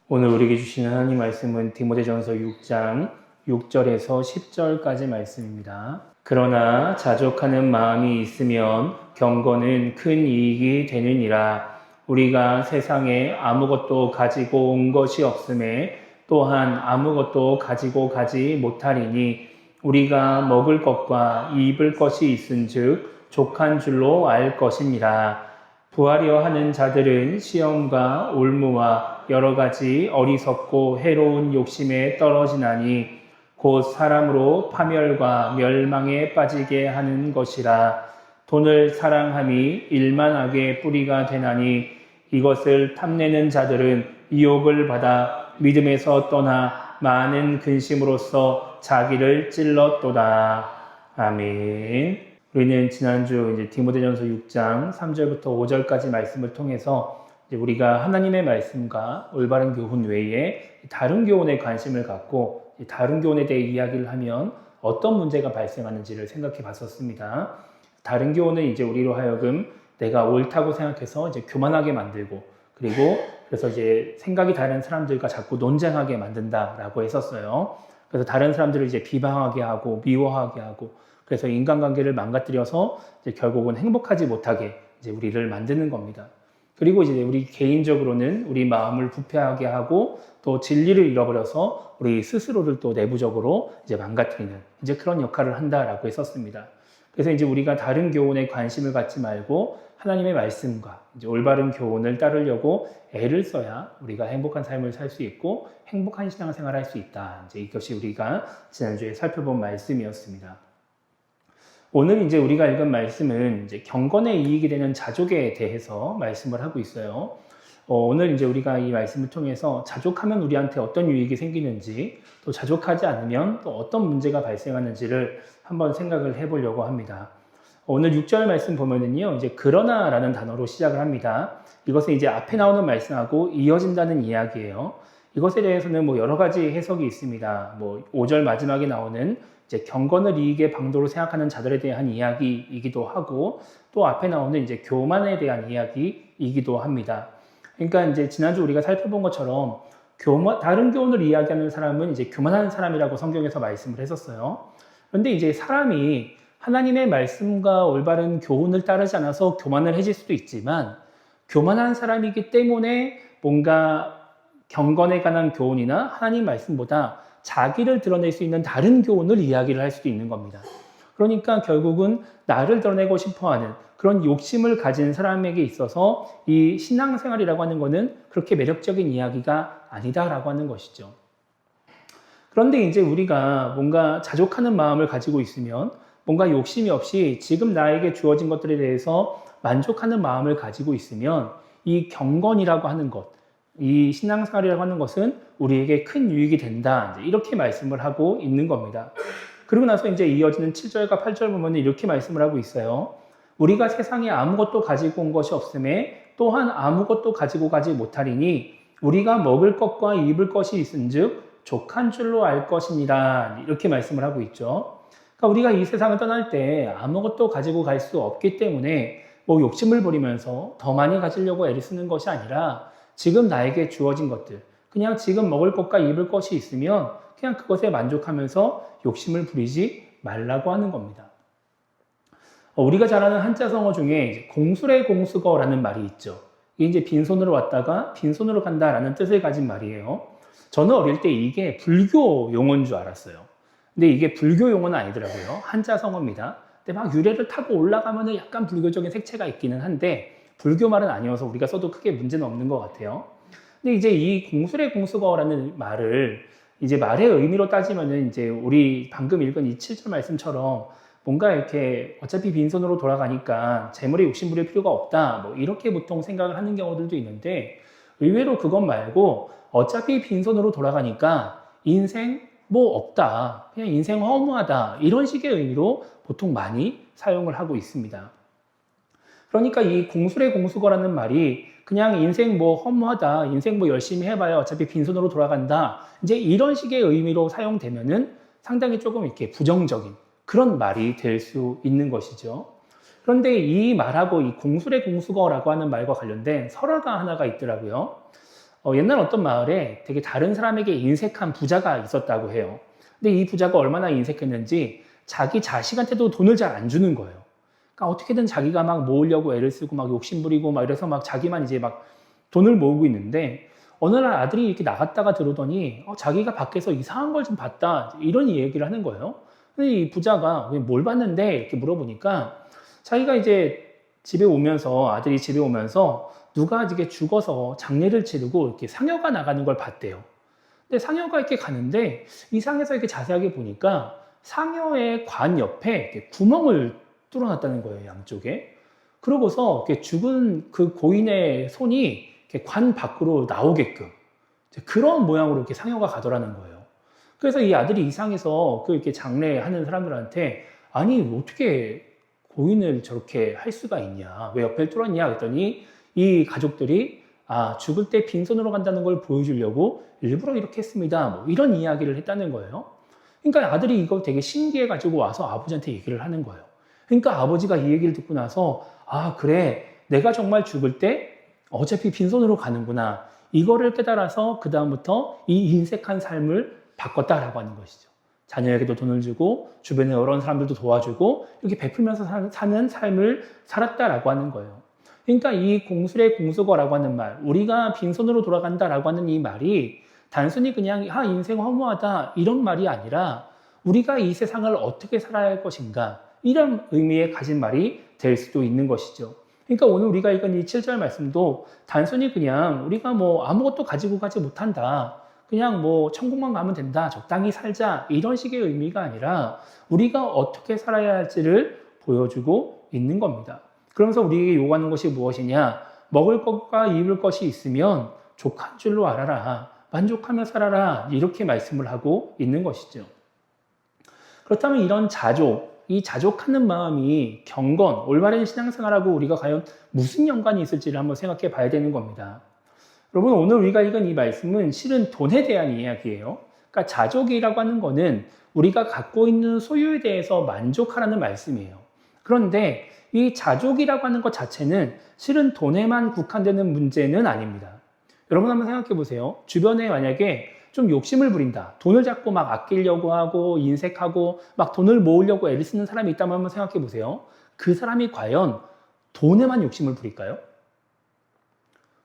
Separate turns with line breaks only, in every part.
오늘 우리에게 주시는 하나님 말씀은 디모데전서 6장 6절에서 10절까지 말씀입니다. 그러나 자족하는 마음이 있으면 경건은 큰 이익이 되느니라. 우리가 세상에 아무것도 가지고 온 것이 없음에 또한 아무것도 가지고 가지 못하리니 우리가 먹을 것과 입을 것이 있은즉 족한 줄로 알 것이니라. 부하려 하는 자들은 시험과 올무와 여러 가지 어리석고 해로운 욕심에 떨어지나니 곧 사람으로 파멸과 멸망에 빠지게 하는 것이라. 돈을 사랑함이 일만하게 뿌리가 되나니 이것을 탐내는 자들은 유혹을 받아 믿음에서 떠나 많은 근심으로써 자기를 찔렀도다. 아멘. 우리는 지난주 이제 디모데전서 6장 3절부터 5절까지 말씀을 통해서 이제 우리가 하나님의 말씀과 올바른 교훈 외에 다른 교훈에 관심을 갖고 다른 교훈에 대해 이야기를 하면 어떤 문제가 발생하는지를 생각해 봤었습니다. 다른 교훈은 이제 우리로 하여금 내가 옳다고 생각해서 이제 교만하게 만들고 그리고 그래서 이제 생각이 다른 사람들과 자꾸 논쟁하게 만든다라고 했었어요. 그래서 다른 사람들을 이제 비방하게 하고 미워하게 하고 그래서 인간관계를 망가뜨려서 이제 결국은 행복하지 못하게 이제 우리를 만드는 겁니다. 그리고 이제 우리 개인적으로는 우리 마음을 부패하게 하고 또 진리를 잃어버려서 우리 스스로를 또 내부적으로 이제 망가뜨리는 이제 그런 역할을 한다라고 했었습니다. 그래서 이제 우리가 다른 교훈에 관심을 갖지 말고 하나님의 말씀과 이제 올바른 교훈을 따르려고 애를 써야 우리가 행복한 삶을 살 수 있고 행복한 신앙생활을 할 수 있다. 이제 이것이 우리가 지난주에 살펴본 말씀이었습니다. 오늘 이제 우리가 읽은 말씀은 이제 경건에 이익이 되는 자족에 대해서 말씀을 하고 있어요. 오늘 이제 우리가 이 말씀을 통해서 자족하면 우리한테 어떤 유익이 생기는지 또 자족하지 않으면 또 어떤 문제가 발생하는지를 한번 생각을 해보려고 합니다. 오늘 6절 말씀 보면은요, 이제 그러나라는 단어로 시작을 합니다. 이것은 이제 앞에 나오는 말씀하고 이어진다는 이야기예요. 이것에 대해서는 뭐 여러 가지 해석이 있습니다. 뭐 5절 마지막에 나오는 이제 경건을 이익의 방도로 생각하는 자들에 대한 이야기이기도 하고 또 앞에 나오는 이제 교만에 대한 이야기이기도 합니다. 그러니까 이제 지난주 우리가 살펴본 것처럼 다른 교훈을 이야기하는 사람은 이제 교만한 사람이라고 성경에서 말씀을 했었어요. 그런데 이제 사람이 하나님의 말씀과 올바른 교훈을 따르지 않아서 교만을 해질 수도 있지만 교만한 사람이기 때문에 뭔가 경건에 관한 교훈이나 하나님 말씀보다 자기를 드러낼 수 있는 다른 교훈을 이야기를 할 수도 있는 겁니다. 그러니까 결국은 나를 드러내고 싶어하는 그런 욕심을 가진 사람에게 있어서 이 신앙생활이라고 하는 것은 그렇게 매력적인 이야기가 아니다라고 하는 것이죠. 그런데 이제 우리가 뭔가 자족하는 마음을 가지고 있으면 뭔가 욕심이 없이 지금 나에게 주어진 것들에 대해서 만족하는 마음을 가지고 있으면 이 경건이라고 하는 것, 이 신앙생활이라고 하는 것은 우리에게 큰 유익이 된다. 이렇게 말씀을 하고 있는 겁니다. 그리고 나서 이제 이어지는 7절과 8절 보면 이렇게 말씀을 하고 있어요. 우리가 세상에 아무것도 가지고 온 것이 없음에 또한 아무것도 가지고 가지 못하리니 우리가 먹을 것과 입을 것이 있은즉 족한 줄로 알 것이니라. 이렇게 말씀을 하고 있죠. 그러니까 우리가 이 세상을 떠날 때 아무것도 가지고 갈 수 없기 때문에 뭐 욕심을 부리면서 더 많이 가지려고 애를 쓰는 것이 아니라 지금 나에게 주어진 것들, 그냥 지금 먹을 것과 입을 것이 있으면 그냥 그것에 만족하면서 욕심을 부리지 말라고 하는 겁니다. 우리가 잘 아는 한자성어 중에 공술의 공수거라는 말이 있죠. 이게 이제 빈손으로 왔다가 빈손으로 간다라는 뜻을 가진 말이에요. 저는 어릴 때 이게 불교 용어인 줄 알았어요. 근데 이게 불교 용어는 아니더라고요. 한자성어입니다. 근데 막 유래를 타고 올라가면 약간 불교적인 색채가 있기는 한데 불교 말은 아니어서 우리가 써도 크게 문제는 없는 것 같아요. 근데 이제 이 공술의 공수거라는 말을 이제 말의 의미로 따지면은 이제 우리 방금 읽은 이 7절 말씀처럼 뭔가 이렇게 어차피 빈손으로 돌아가니까 재물에 욕심 부릴 필요가 없다. 뭐 이렇게 보통 생각을 하는 경우들도 있는데 의외로 그것 말고 어차피 빈손으로 돌아가니까 인생 뭐 없다. 그냥 인생 허무하다. 이런 식의 의미로 보통 많이 사용을 하고 있습니다. 그러니까 이 공술의 공수거라는 말이 그냥 인생 뭐 허무하다, 인생 뭐 열심히 해봐야 어차피 빈손으로 돌아간다. 이제 이런 식의 의미로 사용되면은 상당히 조금 이렇게 부정적인 그런 말이 될 수 있는 것이죠. 그런데 이 말하고 이 공술의 공수거라고 하는 말과 관련된 설화가 하나가 있더라고요. 옛날 어떤 마을에 되게 다른 사람에게 인색한 부자가 있었다고 해요. 근데 이 부자가 얼마나 인색했는지 자기 자식한테도 돈을 잘 안 주는 거예요. 그러니까 어떻게든 자기가 막 모으려고 애를 쓰고 막 욕심부리고 막 이래서 막 자기만 이제 막 돈을 모으고 있는데 어느 날 아들이 이렇게 나갔다가 들어오더니 자기가 밖에서 이상한 걸 좀 봤다 이런 얘기를 하는 거예요. 근데 이 부자가 뭘 봤는데 이렇게 물어보니까 자기가 이제 집에 오면서 아들이 집에 오면서 누가 이게 죽어서 장례를 치르고 이렇게 상여가 나가는 걸 봤대요. 근데 상여가 이렇게 가는데 이 상에서 이렇게 자세하게 보니까 상여의 관 옆에 이렇게 구멍을 뚫어놨다는 거예요, 양쪽에. 그러고서 이렇게 죽은 그 고인의 손이 이렇게 관 밖으로 나오게끔 그런 모양으로 이렇게 상여가 가더라는 거예요. 그래서 이 아들이 이상해서 그 이렇게 장례하는 사람들한테 아니 어떻게 고인을 저렇게 할 수가 있냐, 왜 옆에 뚫었냐 했더니 이 가족들이 죽을 때 빈손으로 간다는 걸 보여주려고 일부러 이렇게 했습니다. 뭐 이런 이야기를 했다는 거예요. 그러니까 아들이 이거 되게 신기해가지고 와서 아버지한테 얘기를 하는 거예요. 그러니까 아버지가 이 얘기를 듣고 나서 그래 내가 정말 죽을 때 어차피 빈손으로 가는구나 이거를 깨달아서 그 다음부터 이 인색한 삶을 바꿨다라고 하는 것이죠. 자녀에게도 돈을 주고 주변에 여러 사람들도 도와주고 이렇게 베풀면서 사는 삶을 살았다라고 하는 거예요. 그러니까 이 공술의 공수거라고 하는 말, 우리가 빈손으로 돌아간다라고 하는 이 말이 단순히 그냥 인생 허무하다 이런 말이 아니라 우리가 이 세상을 어떻게 살아야 할 것인가 이런 의미에 가진 말이 될 수도 있는 것이죠. 그러니까 오늘 우리가 읽은 이 7절 말씀도 단순히 그냥 우리가 뭐 아무것도 가지고 가지 못한다, 그냥 뭐 천국만 가면 된다, 적당히 살자 이런 식의 의미가 아니라 우리가 어떻게 살아야 할지를 보여주고 있는 겁니다. 그러면서 우리에게 요구하는 것이 무엇이냐? 먹을 것과 입을 것이 있으면 족한 줄로 알아라, 만족하며 살아라 이렇게 말씀을 하고 있는 것이죠. 그렇다면 이런 자족, 이 자족하는 마음이 경건, 올바른 신앙생활하고 우리가 과연 무슨 연관이 있을지를 한번 생각해 봐야 되는 겁니다. 여러분 오늘 우리가 읽은 이 말씀은 실은 돈에 대한 이야기예요. 그러니까 자족이라고 하는 거는 우리가 갖고 있는 소유에 대해서 만족하라는 말씀이에요. 그런데 이 자족이라고 하는 것 자체는 실은 돈에만 국한되는 문제는 아닙니다. 여러분 한번 생각해 보세요. 주변에 만약에 좀 욕심을 부린다, 돈을 자꾸 막 아끼려고 하고 인색하고 막 돈을 모으려고 애를 쓰는 사람이 있다면 한번 생각해 보세요. 그 사람이 과연 돈에만 욕심을 부릴까요?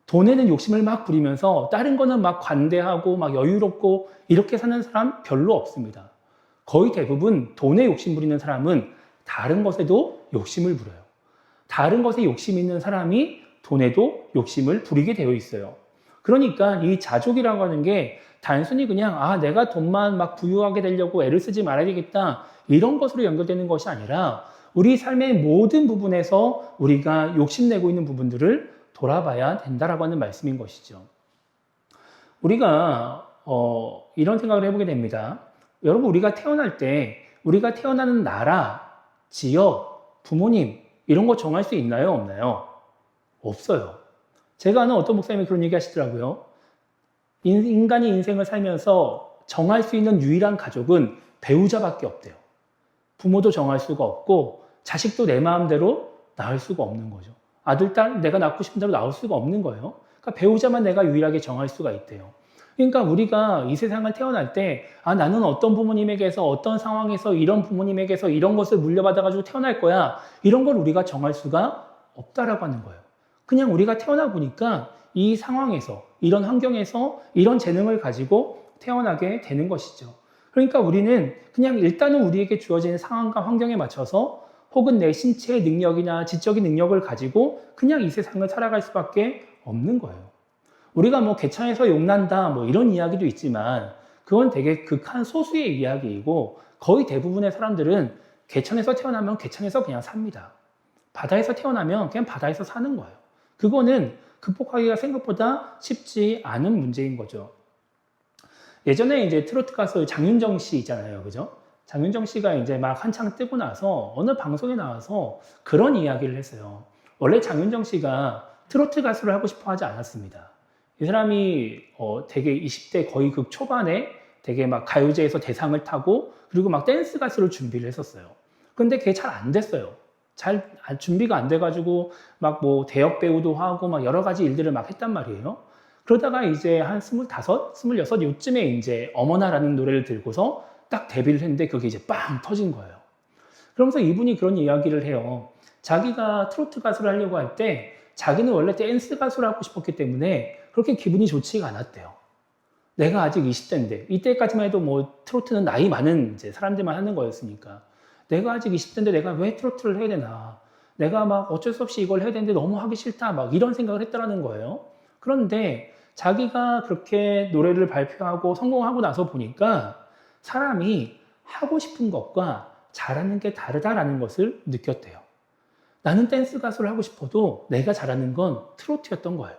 돈에는 욕심을 막 부리면서 다른 거는 막 관대하고 막 여유롭고 이렇게 사는 사람 별로 없습니다. 거의 대부분 돈에 욕심 부리는 사람은 다른 것에도 욕심을 부려요. 다른 것에 욕심 있는 사람이 돈에도 욕심을 부리게 되어 있어요. 그러니까 이 자족이라고 하는 게 단순히 그냥 내가 돈만 막 부유하게 되려고 애를 쓰지 말아야 되겠다 이런 것으로 연결되는 것이 아니라 우리 삶의 모든 부분에서 우리가 욕심내고 있는 부분들을 돌아봐야 된다라고 하는 말씀인 것이죠. 우리가 이런 생각을 해보게 됩니다. 여러분 우리가 태어날 때 우리가 태어나는 나라, 지역, 부모님 이런 거 정할 수 있나요? 없나요? 없어요. 제가 아는 어떤 목사님이 그런 얘기 하시더라고요. 인간이 인생을 살면서 정할 수 있는 유일한 가족은 배우자밖에 없대요. 부모도 정할 수가 없고 자식도 내 마음대로 낳을 수가 없는 거죠. 아들, 딸 내가 낳고 싶은 대로 낳을 수가 없는 거예요. 그러니까 배우자만 내가 유일하게 정할 수가 있대요. 그러니까 우리가 이 세상을 태어날 때 나는 어떤 부모님에게서 어떤 상황에서 이런 부모님에게서 이런 것을 물려받아가지고 태어날 거야 이런 걸 우리가 정할 수가 없다라고 하는 거예요. 그냥 우리가 태어나 보니까 이 상황에서 이런 환경에서 이런 재능을 가지고 태어나게 되는 것이죠. 그러니까 우리는 그냥 일단은 우리에게 주어진 상황과 환경에 맞춰서 혹은 내 신체의 능력이나 지적인 능력을 가지고 그냥 이 세상을 살아갈 수밖에 없는 거예요. 우리가 뭐 개천에서 용난다 뭐 이런 이야기도 있지만 그건 되게 극한 소수의 이야기이고 거의 대부분의 사람들은 개천에서 태어나면 개천에서 그냥 삽니다. 바다에서 태어나면 그냥 바다에서 사는 거예요. 그거는 극복하기가 생각보다 쉽지 않은 문제인 거죠. 예전에 이제 트로트 가수 장윤정 씨 있잖아요. 그죠? 장윤정 씨가 이제 막 한창 뜨고 나서 어느 방송에 나와서 그런 이야기를 했어요. 원래 장윤정 씨가 트로트 가수를 하고 싶어 하지 않았습니다. 이 사람이 되게 20대 거의 극 초반에 되게 막 가요제에서 대상을 타고 그리고 막 댄스 가수를 준비를 했었어요. 근데 그게 잘 안 됐어요. 잘 준비가 안 돼가지고 막 뭐 대역 배우도 하고 막 여러 가지 일들을 막 했단 말이에요. 그러다가 이제 한 25, 26 요쯤에 이제 어머나라는 노래를 들고서 딱 데뷔를 했는데 그게 이제 빵 터진 거예요. 그러면서 이분이 그런 이야기를 해요. 자기가 트로트 가수를 하려고 할 때 자기는 원래 댄스 가수를 하고 싶었기 때문에 그렇게 기분이 좋지가 않았대요. 내가 아직 20대인데 이때까지만 해도 뭐 트로트는 나이 많은 이제 사람들만 하는 거였으니까 내가 아직 20대인데 내가 왜 트로트를 해야 되나, 내가 막 어쩔 수 없이 이걸 해야 되는데 너무 하기 싫다 막 이런 생각을 했다라는 거예요. 그런데 자기가 그렇게 노래를 발표하고 성공하고 나서 보니까 사람이 하고 싶은 것과 잘하는 게 다르다라는 것을 느꼈대요. 나는 댄스 가수를 하고 싶어도 내가 잘하는 건 트로트였던 거예요.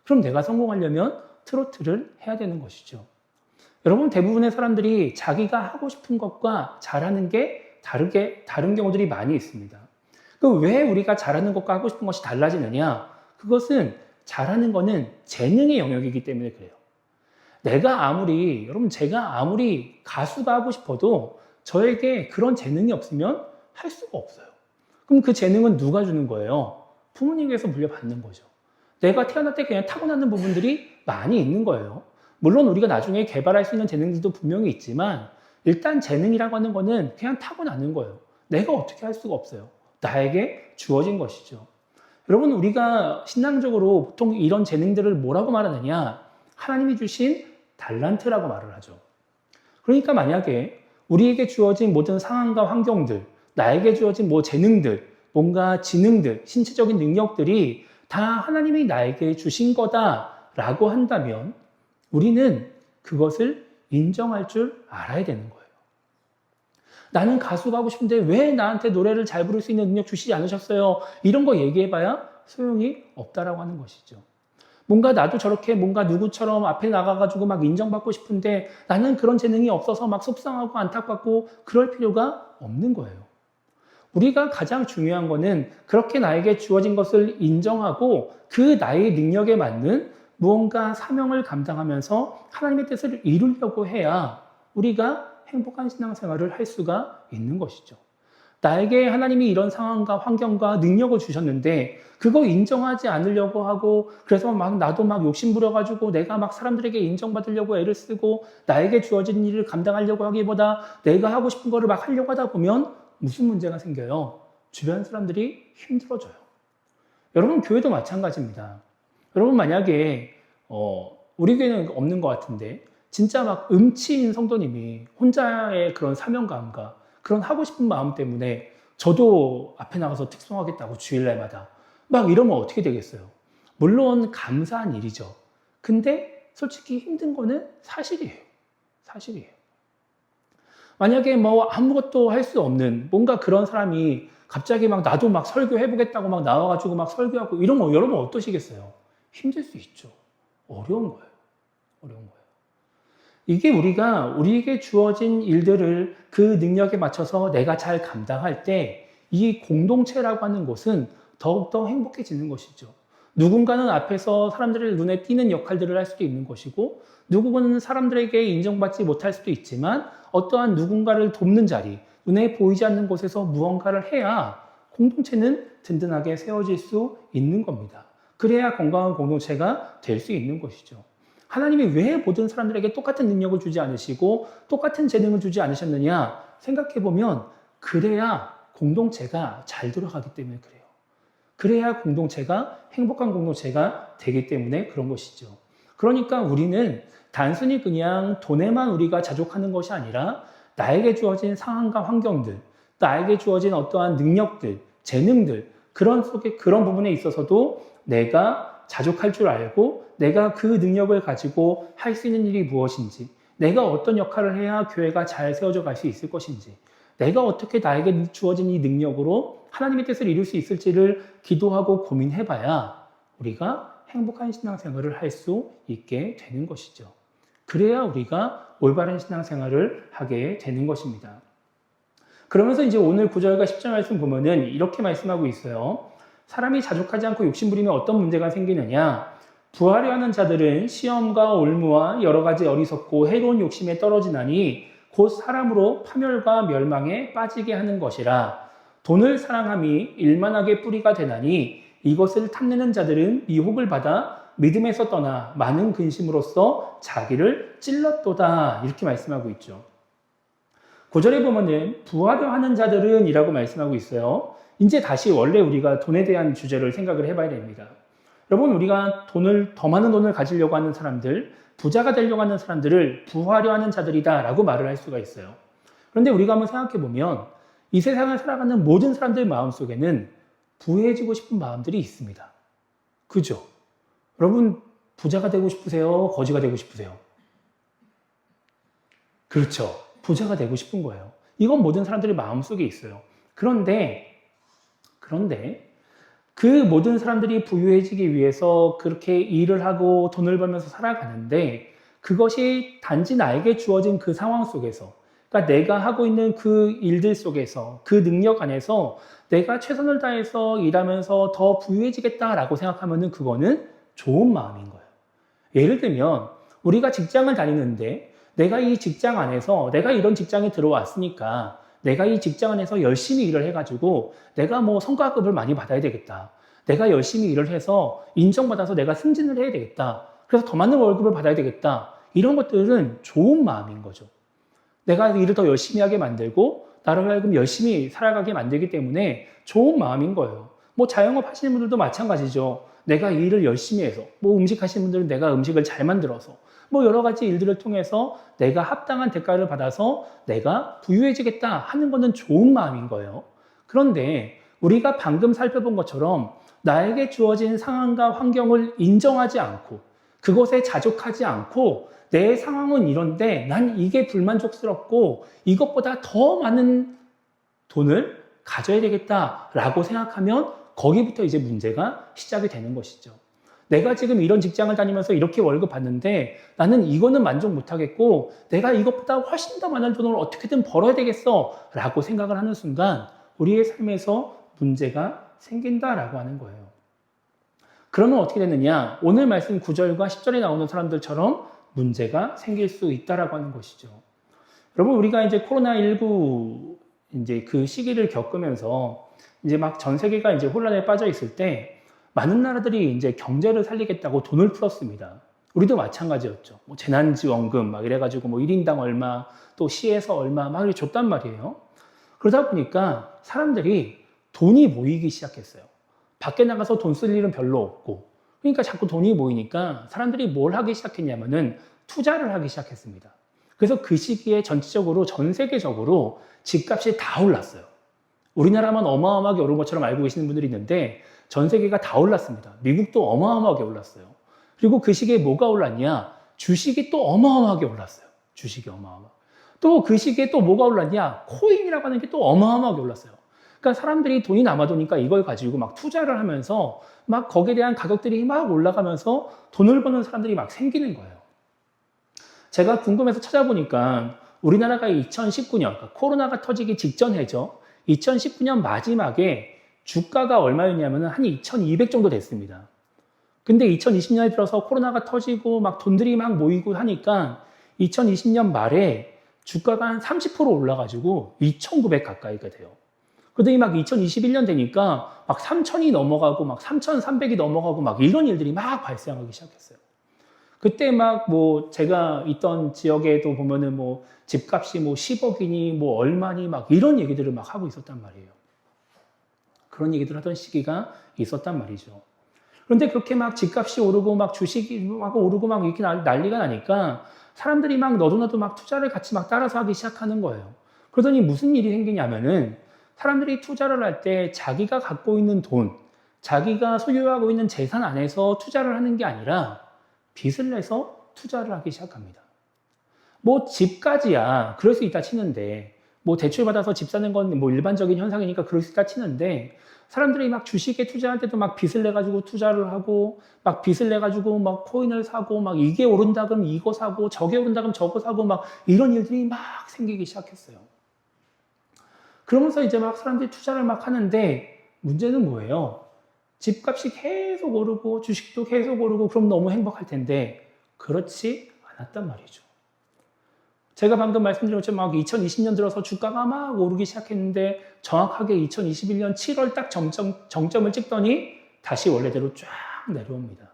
그럼 내가 성공하려면 트로트를 해야 되는 것이죠. 여러분, 대부분의 사람들이 자기가 하고 싶은 것과 잘하는 게 다른 경우들이 많이 있습니다. 왜 우리가 잘하는 것과 하고 싶은 것이 달라지느냐? 그것은 잘하는 거는 재능의 영역이기 때문에 그래요. 제가 아무리 가수가 하고 싶어도 저에게 그런 재능이 없으면 할 수가 없어요. 그럼 그 재능은 누가 주는 거예요? 부모님께서 물려받는 거죠. 내가 태어날 때 그냥 타고나는 부분들이 많이 있는 거예요. 물론 우리가 나중에 개발할 수 있는 재능들도 분명히 있지만 일단 재능이라고 하는 거는 그냥 타고나는 거예요. 내가 어떻게 할 수가 없어요. 나에게 주어진 것이죠. 여러분, 우리가 신앙적으로 보통 이런 재능들을 뭐라고 말하느냐? 하나님이 주신 달란트라고 말을 하죠. 그러니까 만약에 우리에게 주어진 모든 상황과 환경들, 나에게 주어진 재능들, 뭔가 지능들, 신체적인 능력들이 다 하나님이 나에게 주신 거다라고 한다면 우리는 그것을 인정할 줄 알아야 되는 거예요. 나는 가수가 하고 싶은데 왜 나한테 노래를 잘 부를 수 있는 능력 주시지 않으셨어요? 이런 거 얘기해봐야 소용이 없다라고 하는 것이죠. 뭔가 나도 저렇게 뭔가 누구처럼 앞에 나가가지고 막 인정받고 싶은데 나는 그런 재능이 없어서 막 속상하고 안타깝고 그럴 필요가 없는 거예요. 우리가 가장 중요한 거는 그렇게 나에게 주어진 것을 인정하고 그 나의 능력에 맞는 무언가 사명을 감당하면서 하나님의 뜻을 이루려고 해야 우리가 행복한 신앙생활을 할 수가 있는 것이죠. 나에게 하나님이 이런 상황과 환경과 능력을 주셨는데 그거 인정하지 않으려고 하고 그래서 나도 욕심 부려가지고 내가 사람들에게 인정받으려고 애를 쓰고 나에게 주어진 일을 감당하려고 하기보다 내가 하고 싶은 거를 하려고 하다 보면 무슨 문제가 생겨요? 주변 사람들이 힘들어져요. 여러분, 교회도 마찬가지입니다. 여러분, 만약에 우리 교회는 없는 것 같은데 진짜 음치인 성도님이 혼자의 그런 사명감과 그런 하고 싶은 마음 때문에 저도 앞에 나가서 특송하겠다고 주일날마다 이러면 어떻게 되겠어요? 물론 감사한 일이죠. 근데 솔직히 힘든 거는 사실이에요. 만약에 아무것도 할 수 없는 뭔가 그런 사람이 갑자기 나도 설교해보겠다고 나와가지고 설교하고 이런 거 여러분 어떠시겠어요? 힘들 수 있죠. 어려운 거예요. 이게 우리에게 주어진 일들을 그 능력에 맞춰서 내가 잘 감당할 때 이 공동체라고 하는 곳은 더욱더 행복해지는 것이죠. 누군가는 앞에서 사람들의 눈에 띄는 역할들을 할 수도 있는 것이고 누군가는 사람들에게 인정받지 못할 수도 있지만 어떠한 누군가를 돕는 자리, 눈에 보이지 않는 곳에서 무언가를 해야 공동체는 든든하게 세워질 수 있는 겁니다. 그래야 건강한 공동체가 될 수 있는 것이죠. 하나님이 왜 모든 사람들에게 똑같은 능력을 주지 않으시고 똑같은 재능을 주지 않으셨느냐 생각해보면 그래야 공동체가 잘 돌아가기 때문에 그래요. 그래야 공동체가 행복한 공동체가 되기 때문에 그런 것이죠. 그러니까 우리는 단순히 그냥 돈에만 우리가 자족하는 것이 아니라 나에게 주어진 상황과 환경들, 나에게 주어진 어떠한 능력들, 재능들, 그런 부분에 있어서도 내가 자족할 줄 알고 내가 그 능력을 가지고 할 수 있는 일이 무엇인지, 내가 어떤 역할을 해야 교회가 잘 세워져 갈 수 있을 것인지, 내가 어떻게 나에게 주어진 이 능력으로 하나님의 뜻을 이룰 수 있을지를 기도하고 고민해봐야 우리가 행복한 신앙생활을 할 수 있게 되는 것이죠. 그래야 우리가 올바른 신앙생활을 하게 되는 것입니다. 그러면서 이제 오늘 9절과 10절 말씀 보면은 이렇게 말씀하고 있어요. 사람이 자족하지 않고 욕심부리면 어떤 문제가 생기느냐? 부하려 하는 자들은 시험과 올무와 여러 가지 어리석고 해로운 욕심에 떨어지나니 곧 사람으로 파멸과 멸망에 빠지게 하는 것이라. 돈을 사랑함이 일만하게 뿌리가 되나니 이것을 탐내는 자들은 미혹을 받아 믿음에서 떠나 많은 근심으로써 자기를 찔렀도다. 이렇게 말씀하고 있죠. 9절에 보면은 부하려 하는 자들은 이라고 말씀하고 있어요. 이제 다시 원래 우리가 돈에 대한 주제를 생각을 해봐야 됩니다. 여러분, 우리가 더 많은 돈을 가지려고 하는 사람들, 부자가 되려고 하는 사람들을 부하려 하는 자들이다 라고 말을 할 수가 있어요. 그런데 우리가 한번 생각해 보면 이 세상을 살아가는 모든 사람들 마음속에는 부해지고 싶은 마음들이 있습니다. 그죠? 여러분, 부자가 되고 싶으세요? 거지가 되고 싶으세요? 그렇죠. 부자가 되고 싶은 거예요. 이건 모든 사람들의 마음속에 있어요. 그런데 그 모든 사람들이 부유해지기 위해서 그렇게 일을 하고 돈을 벌면서 살아가는데 그것이 단지 나에게 주어진 그 상황 속에서, 그러니까 내가 하고 있는 그 일들 속에서, 그 능력 안에서 내가 최선을 다해서 일하면서 더 부유해지겠다라고 생각하면은 그거는 좋은 마음인 거예요. 예를 들면 우리가 직장을 다니는데 내가 이 직장 안에서 내가 이런 직장에 들어왔으니까 내가 이 직장 안에서 열심히 일을 해가지고 내가 뭐 성과급을 많이 받아야 되겠다. 내가 열심히 일을 해서 인정받아서 내가 승진을 해야 되겠다. 그래서 더 많은 월급을 받아야 되겠다. 이런 것들은 좋은 마음인 거죠. 내가 일을 더 열심히 하게 만들고 나를 하여금 열심히 살아가게 만들기 때문에 좋은 마음인 거예요. 뭐 자영업 하시는 분들도 마찬가지죠. 내가 이 일을 열심히 해서, 뭐 음식 하시는 분들은 내가 음식을 잘 만들어서, 뭐 여러 가지 일들을 통해서 내가 합당한 대가를 받아서 내가 부유해지겠다 하는 것은 좋은 마음인 거예요. 그런데 우리가 방금 살펴본 것처럼 나에게 주어진 상황과 환경을 인정하지 않고 그것에 자족하지 않고 내 상황은 이런데 난 이게 불만족스럽고 이것보다 더 많은 돈을 가져야 되겠다라고 생각하면 거기부터 이제 문제가 시작이 되는 것이죠. 내가 지금 이런 직장을 다니면서 이렇게 월급 받는데 나는 이거는 만족 못하겠고 내가 이것보다 훨씬 더 많은 돈을 어떻게든 벌어야 되겠어 라고 생각을 하는 순간 우리의 삶에서 문제가 생긴다라고 하는 거예요. 그러면 어떻게 되느냐? 오늘 말씀 9절과 10절에 나오는 사람들처럼 문제가 생길 수 있다라고 하는 것이죠. 여러분, 우리가 이제 코로나19 이제 그 시기를 겪으면서 이제 막 전 세계가 이제 혼란에 빠져 있을 때 많은 나라들이 이제 경제를 살리겠다고 돈을 풀었습니다. 우리도 마찬가지였죠. 뭐 재난지원금 막 이래가지고 뭐 1인당 얼마, 또 시에서 얼마 막 이렇게 줬단 말이에요. 그러다 보니까 사람들이 돈이 모이기 시작했어요. 밖에 나가서 돈 쓸 일은 별로 없고. 그러니까 자꾸 돈이 모이니까 사람들이 뭘 하기 시작했냐면은 투자를 하기 시작했습니다. 그래서 그 시기에 전체적으로 전 세계적으로 집값이 다 올랐어요. 우리나라만 어마어마하게 오른 것처럼 알고 계시는 분들이 있는데 전 세계가 다 올랐습니다. 미국도 어마어마하게 올랐어요. 그리고 그 시기에 뭐가 올랐냐? 주식이 또 어마어마하게 올랐어요. 주식이 어마어마. 또 그 시기에 또 뭐가 올랐냐? 코인이라고 하는 게 또 어마어마하게 올랐어요. 그러니까 사람들이 돈이 남아도니까 이걸 가지고 막 투자를 하면서 막 거기에 대한 가격들이 막 올라가면서 돈을 버는 사람들이 막 생기는 거예요. 제가 궁금해서 찾아보니까 우리나라가 2019년, 그러니까 코로나가 터지기 직전 해죠. 2019년 마지막에 주가가 얼마였냐면 한 2,200 정도 됐습니다. 근데 2020년에 들어서 코로나가 터지고 막 돈들이 막 모이고 하니까 2020년 말에 주가가 한 30% 올라가지고 2,900 가까이가 돼요. 그러더니 막 2021년 되니까 막 3,000이 넘어가고 막 3,300이 넘어가고 막 이런 일들이 막 발생하기 시작했어요. 그때 막 뭐 제가 있던 지역에도 보면은 뭐 집값이 뭐 10억이니 뭐 얼마니 막 이런 얘기들을 막 하고 있었단 말이에요. 그런 얘기들 하던 시기가 있었단 말이죠. 그런데 그렇게 막 집값이 오르고 막 주식이 막 오르고 막 이렇게 난리가 나니까 사람들이 막 너도나도 막 투자를 같이 막 따라서 하기 시작하는 거예요. 그러더니 무슨 일이 생기냐면은 사람들이 투자를 할 때 자기가 갖고 있는 돈, 자기가 소유하고 있는 재산 안에서 투자를 하는 게 아니라 빚을 내서 투자를 하기 시작합니다. 뭐 집까지야 그럴 수 있다 치는데 뭐 대출 받아서 집 사는 건 뭐 일반적인 현상이니까 그럴 수 있다 치는데 사람들이 막 주식에 투자할 때도 막 빚을 내가지고 투자를 하고 막 빚을 내가지고 막 코인을 사고 막 이게 오른다 그러면 이거 사고 저게 오른다 그러면 저거 사고 막 이런 일들이 막 생기기 시작했어요. 그러면서 이제 막 사람들이 투자를 막 하는데 문제는 뭐예요? 집값이 계속 오르고 주식도 계속 오르고 그럼 너무 행복할 텐데 그렇지 않았단 말이죠. 제가 방금 말씀드린 것처럼 막 2020년 들어서 주가가 막 오르기 시작했는데 정확하게 2021년 7월 딱 정점을 찍더니 다시 원래대로 쫙 내려옵니다.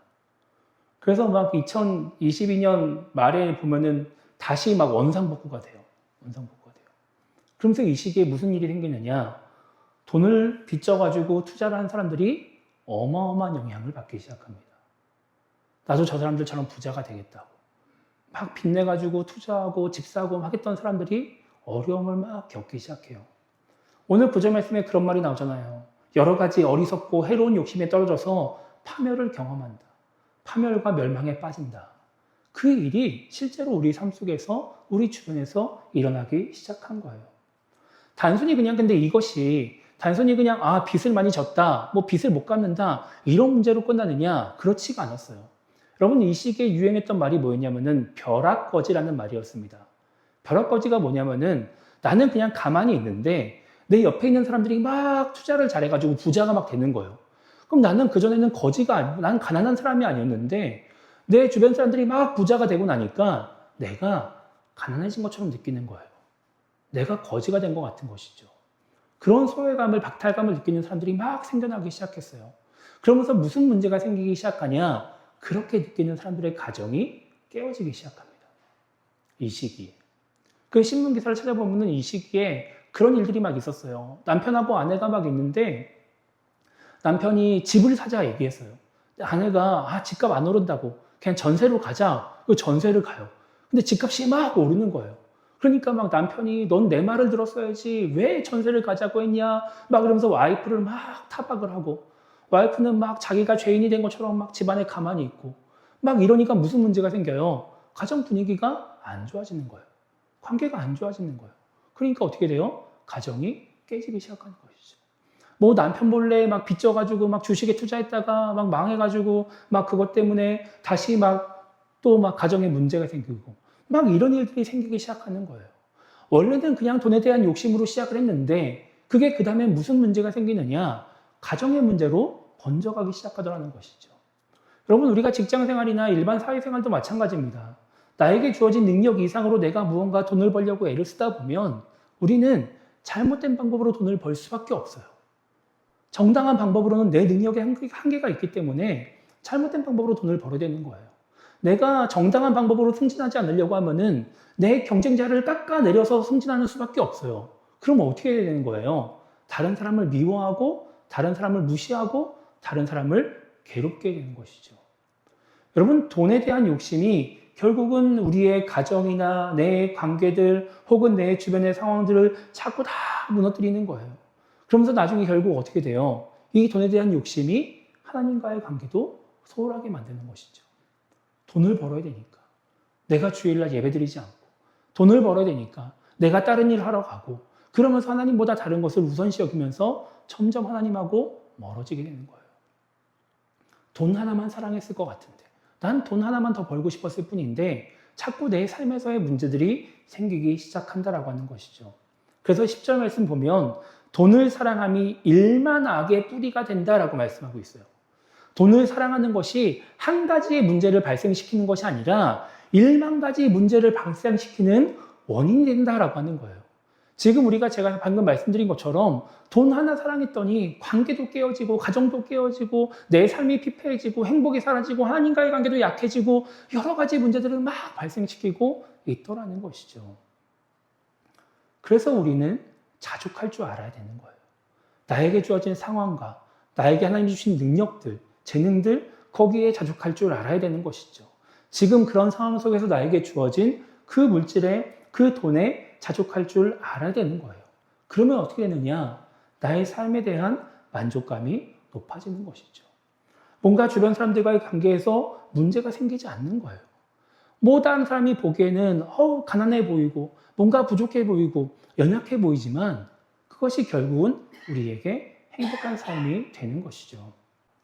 그래서 막 2022년 말에 보면은 다시 막 원상복구가 돼요. 원상복구가 돼요. 그러면서 이 시기에 무슨 일이 생기느냐? 돈을 빚져가지고 투자를 한 사람들이 어마어마한 영향을 받기 시작합니다. 나도 저 사람들처럼 부자가 되겠다고. 막 빚내가지고 투자하고 집 사고 막 했던 사람들이 어려움을 막 겪기 시작해요. 오늘 구절 말씀에 그런 말이 나오잖아요. 여러 가지 어리석고 해로운 욕심에 떨어져서 파멸을 경험한다. 파멸과 멸망에 빠진다. 그 일이 실제로 우리 삶 속에서 우리 주변에서 일어나기 시작한 거예요. 단순히 그냥 근데 이것이 단순히 그냥 빚을 많이 졌다, 뭐 빚을 못 갚는다 이런 문제로 끝나느냐? 그렇지가 않았어요. 여러분 이 시기에 유행했던 말이 뭐였냐면은 벼락거지라는 말이었습니다. 벼락거지가 뭐냐면은 나는 그냥 가만히 있는데 내 옆에 있는 사람들이 막 투자를 잘해가지고 부자가 막 되는 거예요. 그럼 나는 그전에는 거지가 아니고 나는 가난한 사람이 아니었는데 내 주변 사람들이 막 부자가 되고 나니까 내가 가난해진 것처럼 느끼는 거예요. 내가 거지가 된 것 같은 것이죠. 그런 소외감을, 박탈감을 느끼는 사람들이 막 생겨나기 시작했어요. 그러면서 무슨 문제가 생기기 시작하냐? 그렇게 느끼는 사람들의 가정이 깨어지기 시작합니다. 이 시기에. 그 신문 기사를 찾아보면 이 시기에 그런 일들이 막 있었어요. 남편하고 아내가 막 있는데 남편이 집을 사자 얘기했어요. 아내가 집값 안 오른다고 그냥 전세로 가자. 그 전세를 가요. 근데 집값이 막 오르는 거예요. 그러니까 막 남편이 넌 내 말을 들었어야지 왜 전세를 가자고 했냐 막 그러면서 와이프를 막 타박을 하고 와이프는 막 자기가 죄인이 된 것처럼 막 집안에 가만히 있고 막 이러니까 무슨 문제가 생겨요? 가정 분위기가 안 좋아지는 거예요. 관계가 안 좋아지는 거예요. 그러니까 어떻게 돼요? 가정이 깨지기 시작하는 것이죠. 뭐 남편 몰래 막 빚져가지고 막 주식에 투자했다가 막 망해가지고 막 그것 때문에 다시 막 또 막 가정에 문제가 생기고 막 이런 일들이 생기기 시작하는 거예요. 원래는 그냥 돈에 대한 욕심으로 시작을 했는데 그게 그 다음에 무슨 문제가 생기느냐? 가정의 문제로 번져가기 시작하더라는 것이죠. 여러분 우리가 직장생활이나 일반 사회생활도 마찬가지입니다. 나에게 주어진 능력 이상으로 내가 무언가 돈을 벌려고 애를 쓰다 보면 우리는 잘못된 방법으로 돈을 벌 수밖에 없어요. 정당한 방법으로는 내 능력에 한계가 있기 때문에 잘못된 방법으로 돈을 벌어야 되는 거예요. 내가 정당한 방법으로 승진하지 않으려고 하면은 내 경쟁자를 깎아내려서 승진하는 수밖에 없어요. 그럼 어떻게 해야 되는 거예요? 다른 사람을 미워하고, 다른 사람을 무시하고, 다른 사람을 괴롭게 되는 것이죠. 여러분, 돈에 대한 욕심이 결국은 우리의 가정이나 내 관계들 혹은 내 주변의 상황들을 자꾸 다 무너뜨리는 거예요. 그러면서 나중에 결국 어떻게 돼요? 이 돈에 대한 욕심이 하나님과의 관계도 소홀하게 만드는 것이죠. 돈을 벌어야 되니까. 내가 주일날 예배드리지 않고 돈을 벌어야 되니까 내가 다른 일 하러 가고 그러면서 하나님보다 다른 것을 우선시 여기면서 점점 하나님하고 멀어지게 되는 거예요. 돈 하나만 사랑했을 것 같은데 난 돈 하나만 더 벌고 싶었을 뿐인데 자꾸 내 삶에서의 문제들이 생기기 시작한다라고 하는 것이죠. 그래서 10절 말씀 보면 돈을 사랑함이 일만 악의 뿌리가 된다라고 말씀하고 있어요. 돈을 사랑하는 것이 한 가지의 문제를 발생시키는 것이 아니라 1만 가지 문제를 발생시키는 원인이 된다라고 하는 거예요. 지금 제가 방금 말씀드린 것처럼 돈 하나 사랑했더니 관계도 깨어지고 가정도 깨어지고 내 삶이 피폐해지고 행복이 사라지고 하나님과의 관계도 약해지고 여러 가지 문제들을 막 발생시키고 있더라는 것이죠. 그래서 우리는 자족할 줄 알아야 되는 거예요. 나에게 주어진 상황과 나에게 하나님 주신 능력들 재능들 거기에 자족할 줄 알아야 되는 것이죠. 지금 그런 상황 속에서 나에게 주어진 그 물질에 그 돈에 자족할 줄 알아야 되는 거예요. 그러면 어떻게 되느냐? 나의 삶에 대한 만족감이 높아지는 것이죠. 뭔가 주변 사람들과의 관계에서 문제가 생기지 않는 거예요. 뭐 다른 사람이 보기에는 가난해 보이고 뭔가 부족해 보이고 연약해 보이지만 그것이 결국은 우리에게 행복한 삶이 되는 것이죠.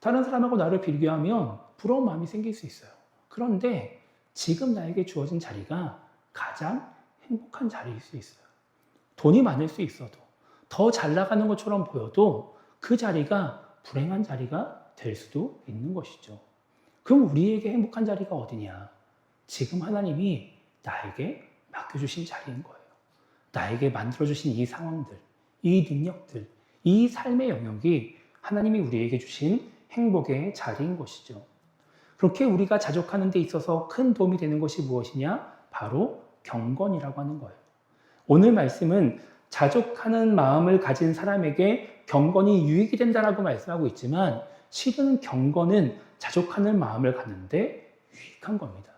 다른 사람하고 나를 비교하면 부러운 마음이 생길 수 있어요. 그런데 지금 나에게 주어진 자리가 가장 행복한 자리일 수 있어요. 돈이 많을 수 있어도 더 잘 나가는 것처럼 보여도 그 자리가 불행한 자리가 될 수도 있는 것이죠. 그럼 우리에게 행복한 자리가 어디냐? 지금 하나님이 나에게 맡겨주신 자리인 거예요. 나에게 만들어주신 이 상황들, 이 능력들, 이 삶의 영역이 하나님이 우리에게 주신 행복의 자리인 것이죠. 그렇게 우리가 자족하는 데 있어서 큰 도움이 되는 것이 무엇이냐? 바로 경건이라고 하는 거예요. 오늘 말씀은 자족하는 마음을 가진 사람에게 경건이 유익이 된다라고 말씀하고 있지만 실은 경건은 자족하는 마음을 갖는데 유익한 겁니다.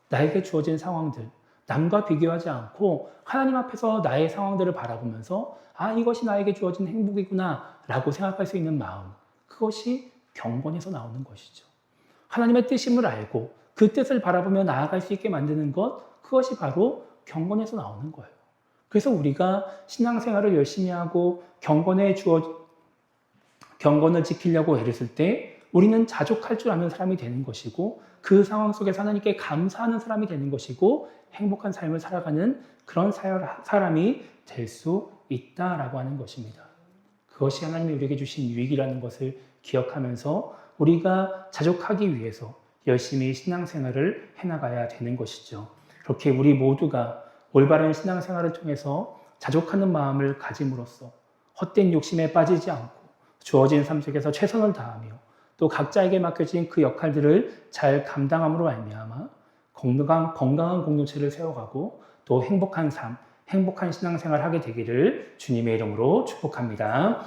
나에게 주어진 상황들, 남과 비교하지 않고 하나님 앞에서 나의 상황들을 바라보면서 이것이 나에게 주어진 행복이구나 라고 생각할 수 있는 마음, 그것이 경건에서 나오는 것이죠. 하나님의 뜻임을 알고 그 뜻을 바라보며 나아갈 수 있게 만드는 것, 그것이 바로 경건에서 나오는 거예요. 그래서 우리가 신앙생활을 열심히 하고 경건을 지키려고 애를 쓸 때 우리는 자족할 줄 아는 사람이 되는 것이고 그 상황 속에서 하나님께 감사하는 사람이 되는 것이고 행복한 삶을 살아가는 그런 사람이 될 수 있다라고 하는 것입니다. 그것이 하나님이 우리에게 주신 유익이라는 것을 기억하면서 우리가 자족하기 위해서 열심히 신앙생활을 해나가야 되는 것이죠. 그렇게 우리 모두가 올바른 신앙생활을 통해서 자족하는 마음을 가짐으로써 헛된 욕심에 빠지지 않고 주어진 삶 속에서 최선을 다하며 또 각자에게 맡겨진 그 역할들을 잘 감당함으로 말미암아 건강한 공동체를 세워가고 또 행복한 삶, 행복한 신앙생활을 하게 되기를 주님의 이름으로 축복합니다.